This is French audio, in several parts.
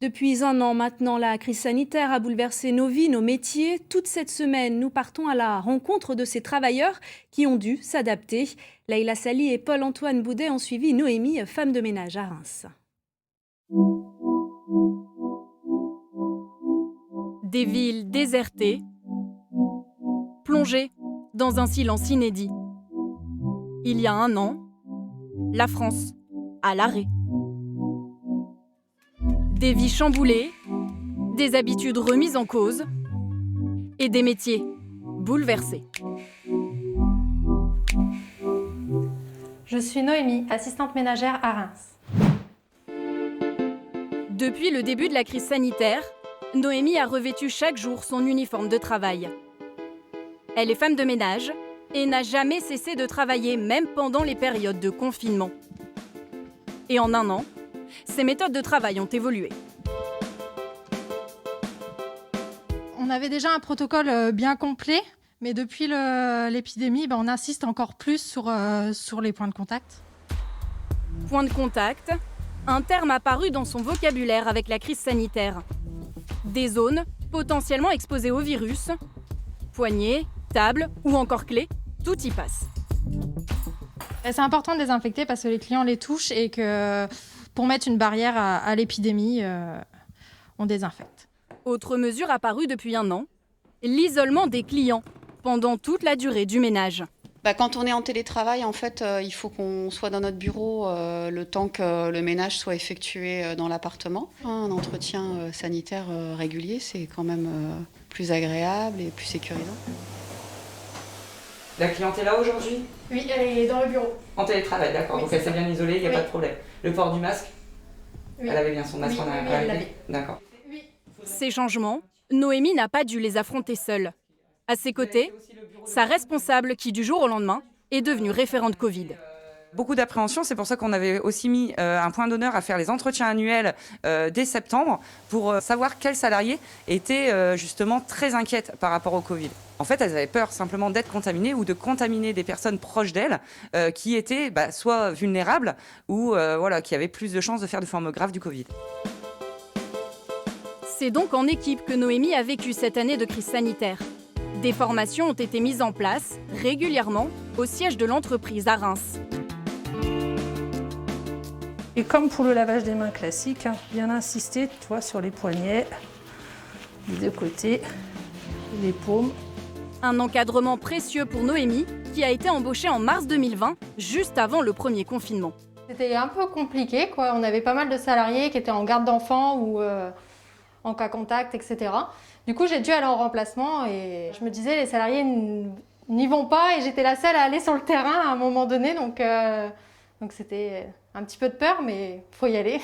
Depuis un an maintenant, la crise sanitaire a bouleversé nos vies, nos métiers. Toute cette semaine, nous partons à la rencontre de ces travailleurs qui ont dû s'adapter. Leïla Sali et Paul-Antoine Boudet ont suivi Noémie, femme de ménage à Reims. Des villes désertées, plongées dans un silence inédit. Il y a un an, la France à l'arrêt. Des vies chamboulées, des habitudes remises en cause et des métiers bouleversés. Je suis Noémie, assistante ménagère à Reims. Depuis le début de la crise sanitaire, Noémie a revêtu chaque jour son uniforme de travail. Elle est femme de ménage et n'a jamais cessé de travailler, même pendant les périodes de confinement. Et en un an, ses méthodes de travail ont évolué. On avait déjà un protocole bien complet, mais depuis l'épidémie, on insiste encore plus sur les points de contact. Point de contact, un terme apparu dans son vocabulaire avec la crise sanitaire. Des zones potentiellement exposées au virus, poignées, tables ou encore clés, tout y passe. C'est important de désinfecter parce que les clients les touchent et que pour mettre une barrière à l'épidémie, on désinfecte. Autre mesure apparue depuis un an, l'isolement des clients pendant toute la durée du ménage. Quand on est en télétravail, en fait, il faut qu'on soit dans notre bureau le temps que le ménage soit effectué dans l'appartement. Un entretien sanitaire régulier, c'est quand même plus agréable et plus sécurisant. La cliente est là aujourd'hui? Oui, elle est dans le bureau. En télétravail, d'accord. Oui, donc elle s'est bien isolée, il n'y a pas de problème. Le port du masque? Oui. Elle avait bien son masque Oui, en oui, arrivée? elle l'avait. D'accord. Oui. Ces changements, Noémie n'a pas dû les affronter seule. À ses côtés, sa responsable qui, du jour au lendemain, est devenue référente Covid. Beaucoup d'appréhension, c'est pour ça qu'on avait aussi mis un point d'honneur à faire les entretiens annuels dès septembre pour savoir quelles salariées étaient justement très inquiètes par rapport au Covid. En fait, elles avaient peur simplement d'être contaminées ou de contaminer des personnes proches d'elles qui étaient soit vulnérables ou qui avaient plus de chances de faire de formes graves du Covid. C'est donc en équipe que Noémie a vécu cette année de crise sanitaire. Des formations ont été mises en place régulièrement au siège de l'entreprise à Reims. Et comme pour le lavage des mains classique, bien insister sur les poignets, des deux côtés, les paumes. Un encadrement précieux pour Noémie, qui a été embauchée en mars 2020, juste avant le premier confinement. C'était un peu compliqué, quoi. On avait pas mal de salariés qui étaient en garde d'enfants ou en cas contact, etc. Du coup, j'ai dû aller en remplacement et je me disais, les salariés n'y vont pas et j'étais la seule à aller sur le terrain à un moment donné. Donc c'était un petit peu de peur, mais il faut y aller.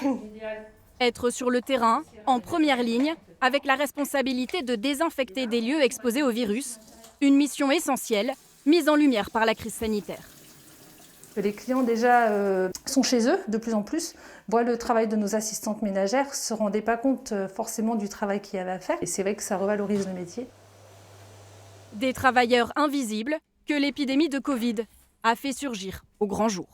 Être sur le terrain, en première ligne, avec la responsabilité de désinfecter des lieux exposés au virus, une mission essentielle, mise en lumière par la crise sanitaire. Les clients déjà sont chez eux de plus en plus, voient le travail de nos assistantes ménagères, ne se rendaient pas compte forcément du travail qu'il y avait à faire. Et c'est vrai que ça revalorise le métier. Des travailleurs invisibles que l'épidémie de Covid a fait surgir au grand jour.